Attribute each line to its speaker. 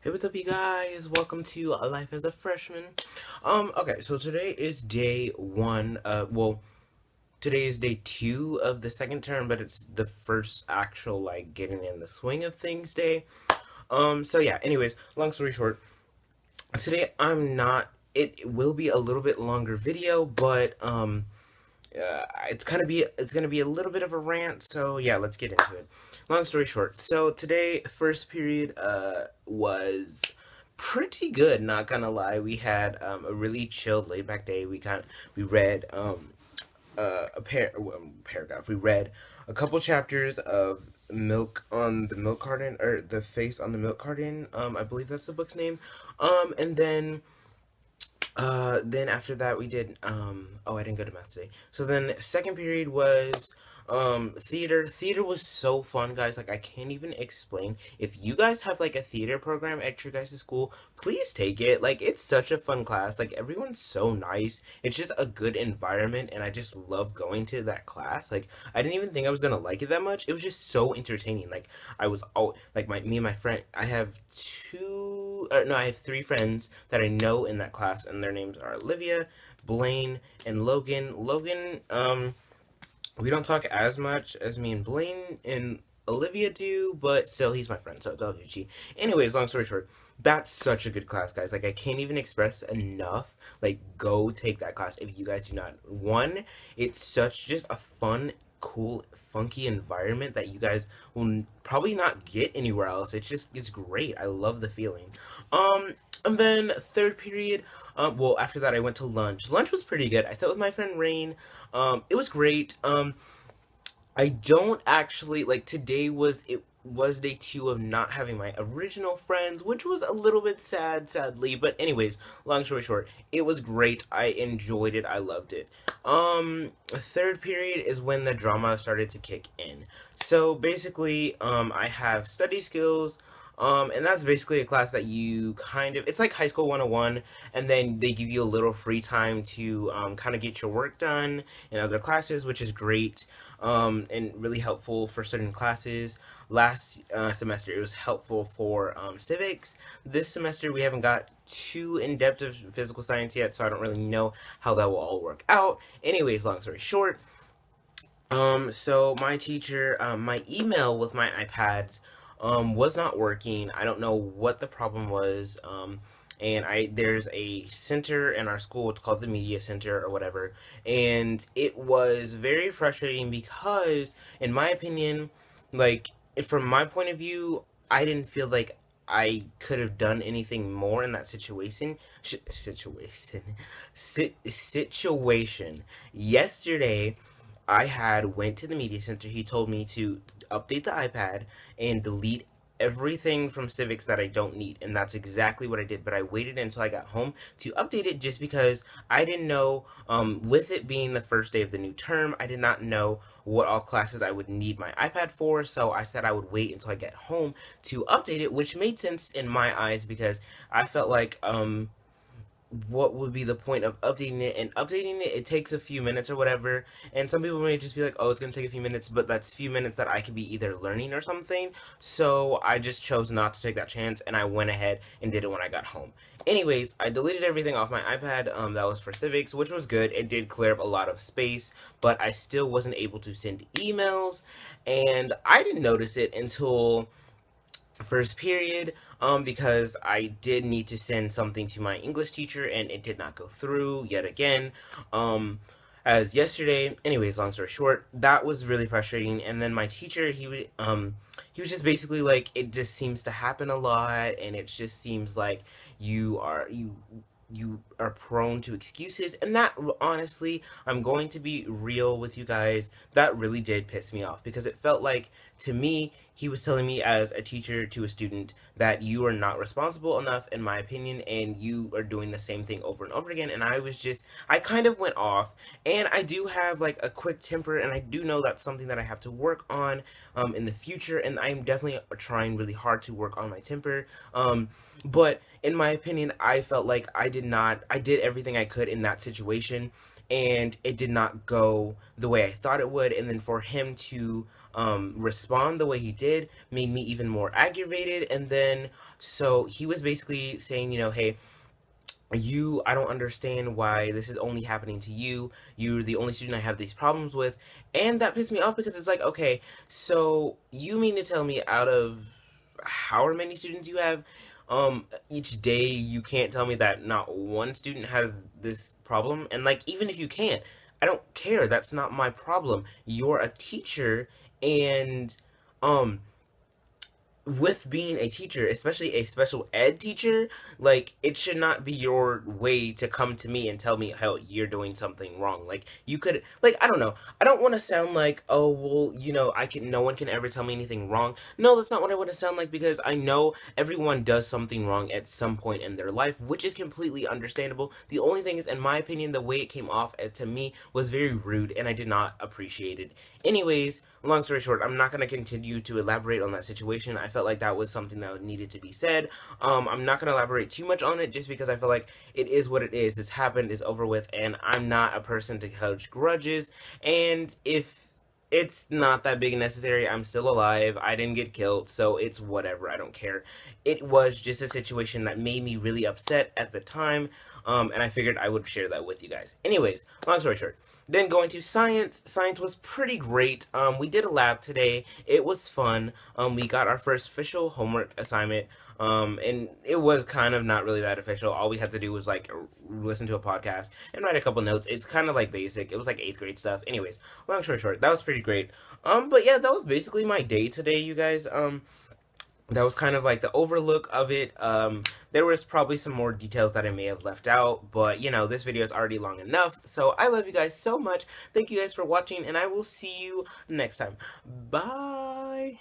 Speaker 1: Hey, what's up, you guys? Welcome to Life as a Freshman. Okay, so today is day one. Today is day two of the second term, but it's the first actual like getting in the swing of things day. So yeah. Anyways, long story short, today I'm not. It will be a little bit longer video, but it's gonna be a little bit of a rant. So yeah, let's get into it. Long story short, so today first period was pretty good. Not gonna lie, we had a really chilled, laid back day. We read paragraph. We read a couple chapters of Milk on the Milk Carton, or The Face on the Milk Carton. I believe that's the book's name. And then after that we did oh, I didn't go to math today. So then second period was theater. Theater was so fun, guys. Like, I can't even explain. If you guys have like a theater program at your guys' school, please take it. Like, it's such a fun class. Like, everyone's so nice. It's just a good environment, and I just love going to that class. Like, I didn't even think I was gonna like it that much. It was just so entertaining. Like, I was all like, my me and my friend, I have no, I have three friends that I know in that class, and their names are Olivia, Blaine, and Logan. Logan, we don't talk as much as me and Blaine and Olivia do, but still, he's my friend, so WG. Anyways, long story short, that's such a good class, guys. Like, I can't even express enough. Like, go take that class if you guys do not. One, it's such just a fun, cool, funky environment that you guys will probably not get anywhere else. It's great. I love the feeling. And then third period, well, after that I went to lunch. Lunch was pretty good. I sat with my friend Rain. It was great. I don't actually like, today was day two of not having my original friends, which was a little bit sad, sadly. But anyways, long story short, it was great. I enjoyed it. I loved it. Third period is when the drama started to kick in. So basically, I have study skills. And that's basically a class that you kind of, it's like high school 101, and then they give you a little free time to kind of get your work done in other classes, which is great, and really helpful for certain classes. Last semester, it was helpful for civics. This semester, we haven't got too in-depth of physical science yet, so I don't really know how that will all work out. Anyways, long story short, so my teacher, my email with my iPads, was not working. I don't know what the problem was. And there's a center in our school. It's called the Media Center or whatever. And it was very frustrating because, in my opinion, like, from my point of view, I didn't feel like I could have done anything more in that situation. Situation. Yesterday, I had went to the media center. He told me to update the iPad and delete everything from civics that I don't need, and that's exactly what I did. But I waited until I got home to update it, just because I didn't know, with it being the first day of the new term, I did not know what all classes I would need my iPad for. So I said I would wait until I get home to update it, which made sense in my eyes, because I felt like, what would be the point of updating it? And updating it, it takes a few minutes or whatever, and some people may just be like, oh, it's gonna take a few minutes, but that's few minutes that I could be either learning or something. So I just chose not to take that chance, and I went ahead and did it when I got home. Anyways, I deleted everything off my iPad, that was for civics, which was good. It did clear up a lot of space, but I still wasn't able to send emails, and I didn't notice it until first period, because I did need to send something to my English teacher, and it did not go through yet again, as yesterday. Anyways, long story short, that was really frustrating. And then my teacher, he was just basically like, it just seems to happen a lot, and it just seems like you are prone to excuses. And that, honestly, I'm going to be real with you guys, that really did piss me off, because it felt like, to me, he was telling me as a teacher to a student that you are not responsible enough, in my opinion, and you are doing the same thing over and over again. And I kind of went off. And I do have like a quick temper, and I do know that's something that I have to work on in the future, and I'm definitely trying really hard to work on my temper. But in my opinion, I felt like I did everything I could in that situation, and it did not go the way I thought it would. And then for him to respond the way he did made me even more aggravated. And then so he was basically saying, you know, hey, I don't understand why this is only happening to you. You're the only student I have these problems with. And that pissed me off because it's like, okay, so you mean to tell me out of however many students you have, each day you can't tell me that not one student has this problem? And like, even if you can't, I don't care. That's not my problem. You're a teacher, and um with being a teacher, especially a special ed teacher, like it should not be your way to come to me and tell me how you're doing something wrong. Like you could, like, I don't know. I don't want to sound like, oh, well, you know, no one can ever tell me anything wrong. No, that's not what I want to sound like, because I know everyone does something wrong at some point in their life, which is completely understandable. The only thing is, in my opinion, the way it came off to me was very rude, and I did not appreciate it. Anyways, long story short, I'm not going to continue to elaborate on that situation. I felt like that was something that needed to be said. I'm not going to elaborate too much on it, just because I feel like it is what it is. It's happened, it's over with, and I'm not a person to hold grudges. And if it's not that big and necessary, I'm still alive, I didn't get killed, so it's whatever, I don't care. It was just a situation that made me really upset at the time, and I figured I would share that with you guys. Anyways, long story short, then going to science. Science was pretty great. We did a lab today. It was fun. We got our first official homework assignment. And it was kind of not really that official. All we had to do was like listen to a podcast and write a couple notes. It's kind of like basic. It was like 8th grade stuff. Anyways, long story short, that was pretty great. But yeah, that was basically my day today, you guys. That was kind of like the overlook of it. There was probably some more details that I may have left out, but you know, this video is already long enough. So I love you guys so much. Thank you guys for watching, and I will see you next time. Bye.